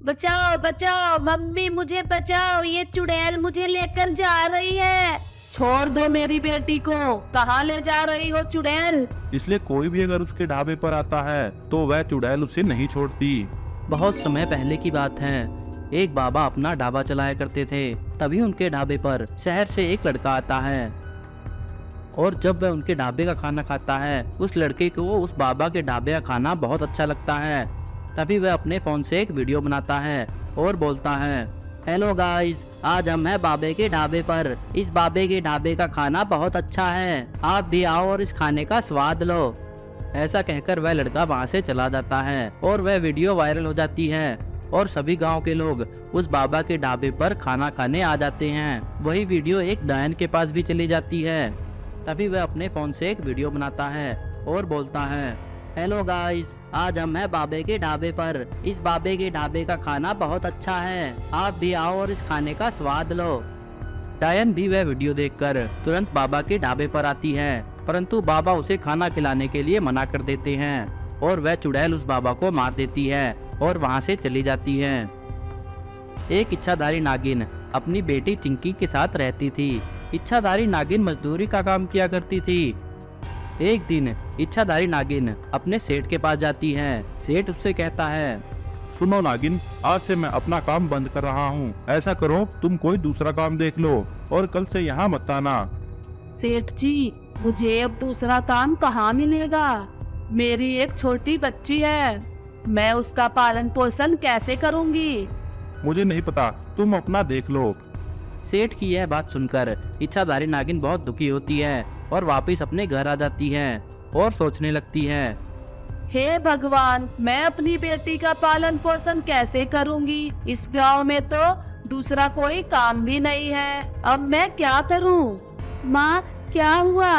बचाओ बचाओ, मम्मी मुझे बचाओ, ये चुड़ैल मुझे लेकर जा रही है। छोड़ दो मेरी बेटी को, कहाँ ले जा रही हो चुड़ैल? इसलिए कोई भी अगर उसके ढाबे पर आता है तो वह चुड़ैल उसे नहीं छोड़ती। बहुत समय पहले की बात है। एक बाबा अपना ढाबा चलाया करते थे। तभी उनके ढाबे पर शहर से एक लड़का आता है और जब वह उनके ढाबे का खाना खाता है, उस लड़के को उस बाबा के ढाबे का खाना बहुत अच्छा लगता है। तभी वह अपने फोन से एक वीडियो बनाता है और बोलता है, हेलो गाइस, आज हम हैं बाबे के ढाबे पर। इस बाबे के ढाबे का खाना बहुत अच्छा है, आप भी आओ और इस खाने का स्वाद लो। ऐसा कहकर वह लड़का वहां से चला जाता है और वह वीडियो वायरल हो जाती है और सभी गांव के लोग उस बाबा के ढाबे पर खाना खाने आ जाते हैं। वही वीडियो एक डायन के पास भी चली जाती है। तभी वह अपने फोन से एक वीडियो बनाता है और बोलता है, हेलो गाइस, आज हम हैं बाबे के ढाबे पर। इस बाबे के ढाबे का खाना बहुत अच्छा है, आप भी आओ और इस खाने का स्वाद लो। डायन भी वह वीडियो देखकर तुरंत बाबा के ढाबे पर आती है, परंतु बाबा उसे खाना खिलाने के लिए मना कर देते हैं और वह चुड़ैल उस बाबा को मार देती है और वहां से चली जाती है। एक इच्छाधारी नागिन अपनी बेटी चिंकी के साथ रहती थी। इच्छाधारी नागिन मजदूरी का काम किया करती थी। एक दिन इच्छाधारी नागिन अपने सेठ के पास जाती है। सेठ उससे कहता है, सुनो नागिन, आज से मैं अपना काम बंद कर रहा हूँ। ऐसा करो, तुम कोई दूसरा काम देख लो और कल से यहाँ मत आना। सेठ जी, मुझे अब दूसरा काम कहाँ मिलेगा? मेरी एक छोटी बच्ची है, मैं उसका पालन पोषण कैसे करूँगी? मुझे नहीं पता, तुम अपना देख लो। सेठ की यह बात सुनकर इच्छाधारी नागिन बहुत दुखी होती है और वापस अपने घर आ जाती है और सोचने लगती है, हे भगवान, मैं अपनी बेटी का पालन पोषण कैसे करूँगी? इस गांव में तो दूसरा कोई काम भी नहीं है, अब मैं क्या करूँ? माँ, क्या हुआ?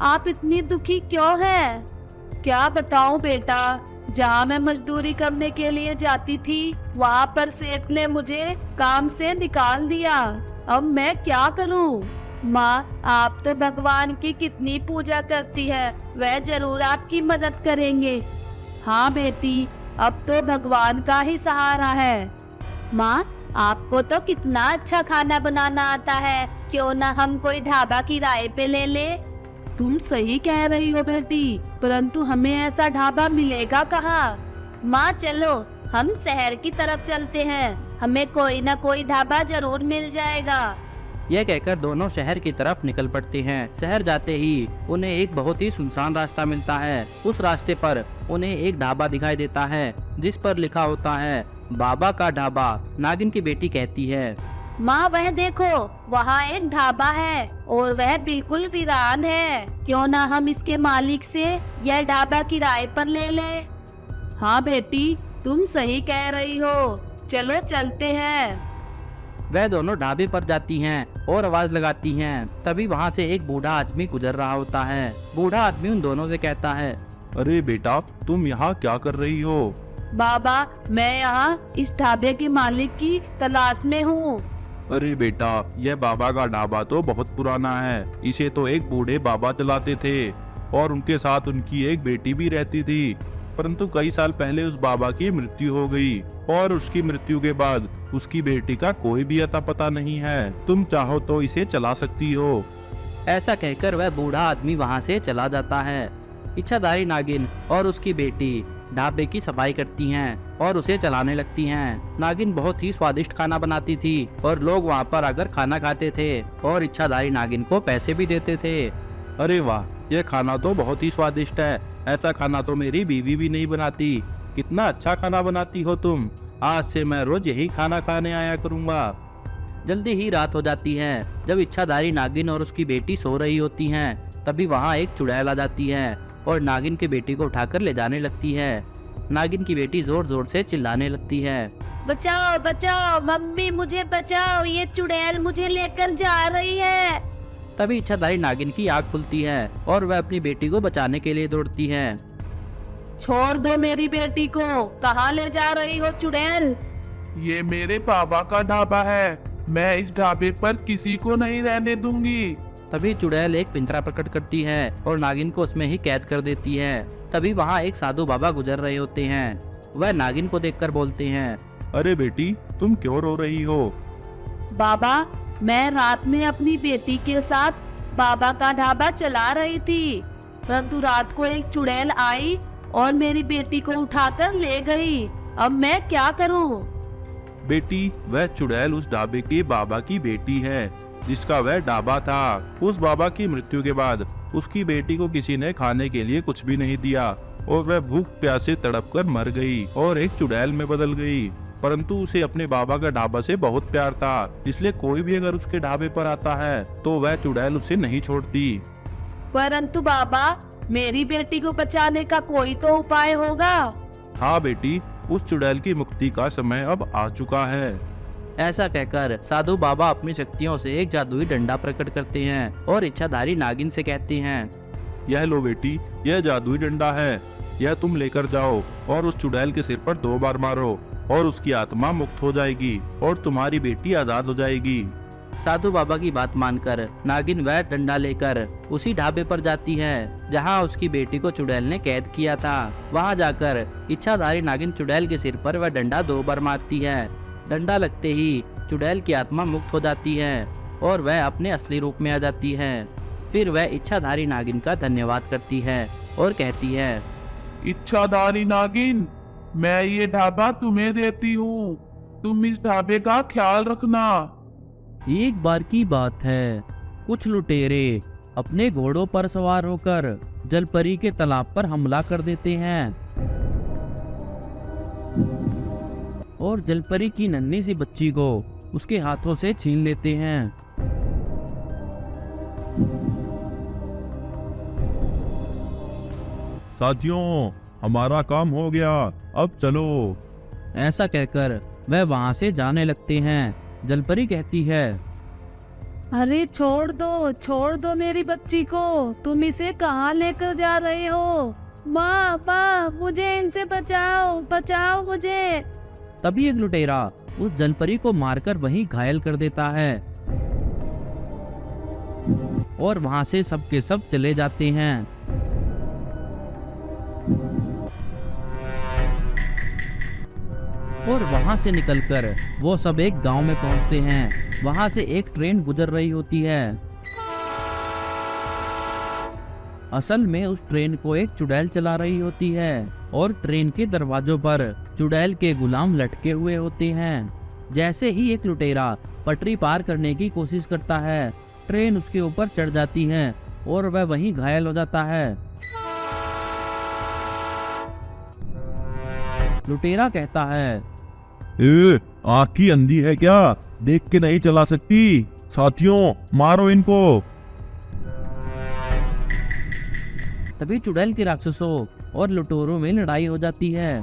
आप इतनी दुखी क्यों हैं? क्या बताऊँ बेटा, जहाँ मैं मजदूरी करने के लिए जाती थी, वहाँ पर सेठ ने मुझे काम से निकाल दिया। अब मैं क्या करूँ? माँ, आप तो भगवान की कितनी पूजा करती है, वह जरूर आपकी मदद करेंगे। हाँ बेटी, अब तो भगवान का ही सहारा है। माँ, आपको तो कितना अच्छा खाना बनाना आता है, क्यों ना हम कोई ढाबा किराए पे ले ले? तुम सही कह रही हो बेटी, परंतु हमें ऐसा ढाबा मिलेगा कहाँ? माँ चलो, हम शहर की तरफ चलते हैं, हमें कोई ना कोई ढाबा जरूर मिल जाएगा। यह कहकर दोनों शहर की तरफ निकल पड़ते हैं। शहर जाते ही उन्हें एक बहुत ही सुनसान रास्ता मिलता है। उस रास्ते पर उन्हें एक ढाबा दिखाई देता है जिस पर लिखा होता है, बाबा का ढाबा। नागिन की बेटी कहती है, माँ वह देखो, वहाँ एक ढाबा है और वह बिल्कुल वीरान है, क्यों ना हम इसके मालिक से यह ढाबा किराए पर ले लें? हाँ बेटी, तुम सही कह रही हो, चलो चलते हैं। वह दोनों ढाबे पर जाती हैं और आवाज लगाती हैं। तभी वहां से एक बूढ़ा आदमी गुजर रहा होता है। बूढ़ा आदमी उन दोनों से कहता है, अरे बेटा, तुम यहाँ क्या कर रही हो? बाबा, मैं यहाँ इस ढाबे के मालिक की तलाश में हूँ। अरे बेटा, यह बाबा का ढाबा तो बहुत पुराना है। इसे तो एक बूढ़े बाबा चलाते थे और उनके साथ उनकी एक बेटी भी रहती थी, परंतु कई साल पहले उस बाबा की मृत्यु हो गई और उसकी मृत्यु के बाद उसकी बेटी का कोई भी अता पता नहीं है। तुम चाहो तो इसे चला सकती हो। ऐसा कहकर वह बूढ़ा आदमी वहां से चला जाता है। इच्छाधारी नागिन और उसकी बेटी ढाबे की सफाई करती हैं और उसे चलाने लगती हैं। नागिन बहुत ही स्वादिष्ट खाना बनाती थी और लोग वहां पर आकर खाना खाते थे और इच्छाधारी नागिन को पैसे भी देते थे। अरे वाह, यह खाना तो बहुत ही स्वादिष्ट है। ऐसा खाना तो मेरी बीवी भी नहीं बनाती। कितना अच्छा खाना बनाती हो तुम। आज से मैं रोज यही खाना खाने आया करूँगा। जल्दी ही रात हो जाती है। जब इच्छाधारी नागिन और उसकी बेटी सो रही होती हैं, तभी वहां एक चुड़ैल आ जाती है और नागिन की बेटी को उठाकर ले जाने लगती है। नागिन की बेटी जोर जोर से चिल्लाने लगती है, बचाओ बचाओ, मम्मी मुझे बचाओ, ये चुड़ैल मुझे लेकर जा रही है। तभी इच्छाधारी नागिन की आँख खुलती है और वह अपनी बेटी को बचाने के लिए दौड़ती है। छोड़ दो मेरी बेटी को, कहाँ ले जा रही हो चुड़ैल? ये मेरे बाबा का ढाबा है, मैं इस ढाबे पर किसी को नहीं रहने दूंगी। तभी चुड़ैल एक पिंजरा प्रकट करती है और नागिन को उसमें ही कैद कर देती है। तभी वहाँ एक साधु बाबा गुजर रहे होते हैं। वह नागिन को देखकर बोलते हैं, अरे बेटी, तुम क्यों रो रही हो? बाबा, मैं रात में अपनी बेटी के साथ बाबा का ढाबा चला रही थी, परंतु रात को एक चुड़ैल आई और मेरी बेटी को उठाकर ले गई। अब मैं क्या करूं? बेटी, वह चुड़ैल उस ढाबे के बाबा की बेटी है, जिसका वह ढाबा था। उस बाबा की मृत्यु के बाद उसकी बेटी को किसी ने खाने के लिए कुछ भी नहीं दिया और वह भूख प्यास से तड़प कर मर गई और एक चुड़ैल में बदल गई। परंतु उसे अपने बाबा का ढाबा से बहुत प्यार था, इसलिए कोई भी अगर उसके ढाबे पर आता है तो वह चुड़ैल उसे नहीं छोड़ती। परंतु बाबा, मेरी बेटी को बचाने का कोई तो उपाय होगा। हाँ बेटी, उस चुड़ैल की मुक्ति का समय अब आ चुका है। ऐसा कहकर साधु बाबा अपनी शक्तियों से एक जादुई डंडा प्रकट करते हैं और इच्छाधारी नागिन से कहते हैं, यह लो बेटी, यह जादुई डंडा है, यह तुम लेकर जाओ और उस चुड़ैल के सिर पर 2 बार मारो और उसकी आत्मा मुक्त हो जाएगी और तुम्हारी बेटी आजाद हो जाएगी। साधु बाबा की बात मानकर नागिन वह डंडा लेकर उसी ढाबे पर जाती है जहां उसकी बेटी को चुड़ैल ने कैद किया था। वहां जाकर इच्छाधारी नागिन चुड़ैल के सिर पर वह डंडा 2 बार मारती है। डंडा लगते ही चुड़ैल की आत्मा मुक्त हो जाती है और वह अपने असली रूप में आ जाती है। फिर वह इच्छाधारी नागिन का धन्यवाद करती है और कहती है, इच्छाधारी नागिन, मैं ये ढाबा तुम्हें देती हूँ, तुम इस ढाबे का ख्याल रखना। एक बार की बात है, कुछ लुटेरे अपने घोड़ों पर सवार होकर जलपरी के तालाब पर हमला कर देते हैं और जलपरी की नन्ही सी बच्ची को उसके हाथों से छीन लेते हैं। साथियों, हमारा काम हो गया, अब चलो। ऐसा कहकर वह वहां से जाने लगते हैं। जलपरी कहती है, अरे छोड़ दो मेरी बच्ची को, तुम इसे कहाँ लेकर जा रहे हो? माँ माँ, मुझे इनसे बचाओ मुझे। तभी एक लुटेरा उस जलपरी को मारकर वहीं घायल कर देता है और वहां से सब के सब चले जाते हैं। और वहां से निकलकर वो सब एक गांव में पहुंचते हैं। वहां से एक ट्रेन गुजर रही होती है। असल में उस ट्रेन को एक चुड़ैल चला रही होती है और ट्रेन के दरवाजों पर चुड़ैल के गुलाम लटके हुए होते हैं। जैसे ही एक लुटेरा पटरी पार करने की कोशिश करता है, ट्रेन उसके ऊपर चढ़ जाती है और वह वहीं घायल हो जाता है। लुटेरा कहता है, आँख की अंधी है क्या? देख के नहीं चला सकती? साथियों, मारो इनको। तभी चुड़ैल के राक्षसों और लुटेरों में लड़ाई हो जाती है।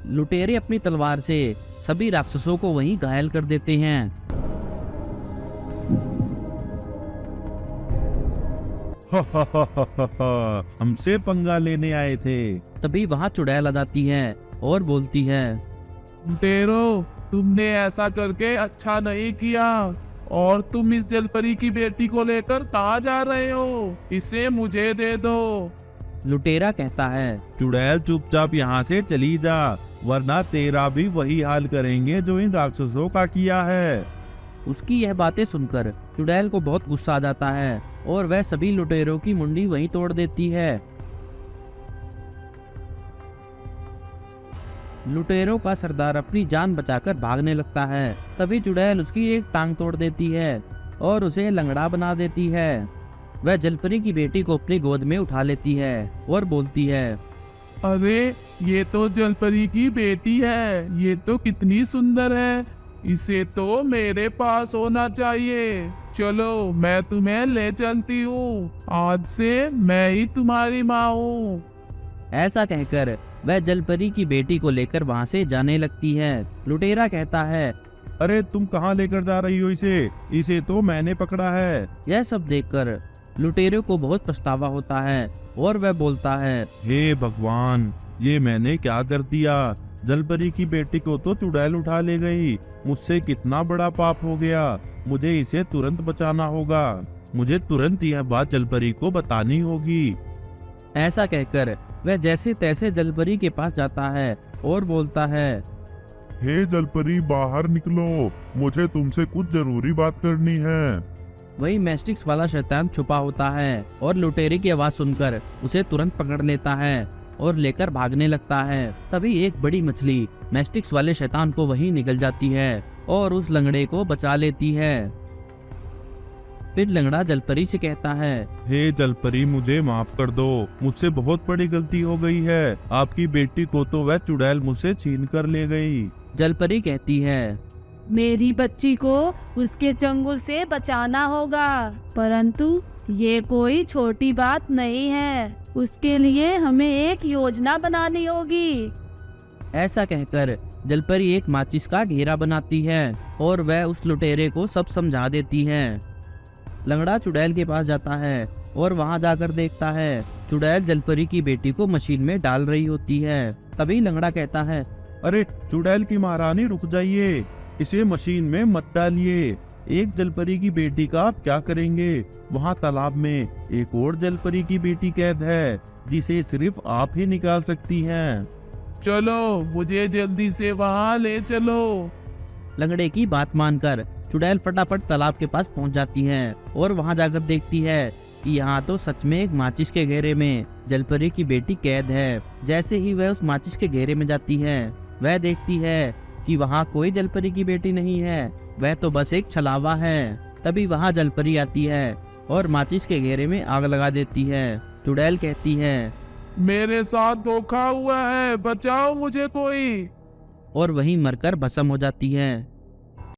लुटेरे अपनी तलवार से सभी राक्षसों को वहीं घायल कर देते हैं। हमसे पंगा लेने आए थे। तभी वहां चुड़ैल आ जाती है और बोलती है, लुटेरो, तुमने ऐसा करके अच्छा नहीं किया। और तुम इस जलपरी की बेटी को लेकर कहाँ जा रहे हो? इसे मुझे दे दो। लुटेरा कहता है, चुड़ैल, चुपचाप यहाँ से चली जा, वरना तेरा भी वही हाल करेंगे जो इन राक्षसों का किया है। उसकी यह बातें सुनकर चुड़ैल को बहुत गुस्सा आ जाता है और वह सभी लुटेरों की मुंडी वहीं तोड़ देती है। लुटेरों का सरदार अपनी जान बचाकर भागने लगता है। तभी चुड़ैल उसकी एक टांग तोड़ देती है और उसे लंगड़ा बना देती है। वह जलपरी की बेटी को अपनी गोद में उठा लेती है और बोलती है, अरे, ये तो जलपरी की बेटी है, ये तो कितनी सुंदर है, इसे तो मेरे पास होना चाहिए। चलो, मैं तुम्हें ले चलती हूँ, आज से मैं ही तुम्हारी माँ हूँ। ऐसा कहकर वह जलपरी की बेटी को लेकर वहां से जाने लगती है। लुटेरा कहता है, अरे, तुम कहाँ लेकर जा रही हो इसे? इसे तो मैंने पकड़ा है। यह सब देखकर लुटेरे को बहुत पछतावा होता है और वह बोलता है, हे भगवान, ये मैंने क्या कर दिया? जलपरी की बेटी को तो चुड़ैल उठा ले गई, मुझसे कितना बड़ा पाप हो गया। मुझे इसे तुरंत बचाना होगा, मुझे तुरंत यह बात जलपरी को बतानी होगी। ऐसा कहकर वह जैसे तैसे जलपरी के पास जाता है और बोलता है। हे जलपरी, बाहर निकलो, मुझे तुमसे कुछ जरूरी बात करनी है। वही मैस्टिक्स वाला शैतान छुपा होता है और लुटेरे की आवाज सुनकर उसे तुरंत पकड़ लेता है और लेकर भागने लगता है। तभी एक बड़ी मछली मैस्टिक्स वाले शैतान को वहीं निगल जाती है और उस लंगड़े को बचा लेती है। फिर लंगड़ा जलपरी से कहता है। हे जलपरी, मुझे माफ कर दो, मुझसे बहुत बड़ी गलती हो गई है। आपकी बेटी को तो वह चुड़ैल मुझसे छीन कर ले गई। जलपरी कहती है। मेरी बच्ची को उसके चंगुल से बचाना होगा, परंतु ये कोई छोटी बात नहीं है। उसके लिए हमें एक योजना बनानी होगी। ऐसा कहकर जलपरी एक माचिस का घेरा बनाती है और वह उस लुटेरे को सब समझा देती है। लंगड़ा चुड़ैल के पास जाता है और वहां जाकर देखता है चुड़ैल जलपरी की बेटी को मशीन में डाल रही होती है। तभी लंगड़ा कहता है। अरे चुड़ैल की महारानी, रुक जाइए, इसे मशीन में मत डालिए। एक जलपरी की बेटी का आप क्या करेंगे? वहाँ तालाब में एक और जलपरी की बेटी कैद है, जिसे सिर्फ आप ही निकाल सकती हैं। चलो, मुझे जल्दी से वहाँ ले चलो। लंगड़े की बात मानकर चुड़ैल फटाफट तालाब के पास पहुंच जाती है और वहां जाकर देखती है कि यहाँ तो सच में एक माचिस के घेरे में जलपरी की बेटी कैद है। जैसे ही वह उस माचिस के घेरे में जाती है, वह देखती है कि वहाँ कोई जलपरी की बेटी नहीं है, वह तो बस एक छलावा है। तभी वहाँ जलपरी आती है और माचिस के घेरे में आग लगा देती है। चुड़ैल कहती है। मेरे साथ धोखा हुआ है, बचाओ मुझे कोई। और वहीं मरकर भस्म हो जाती है।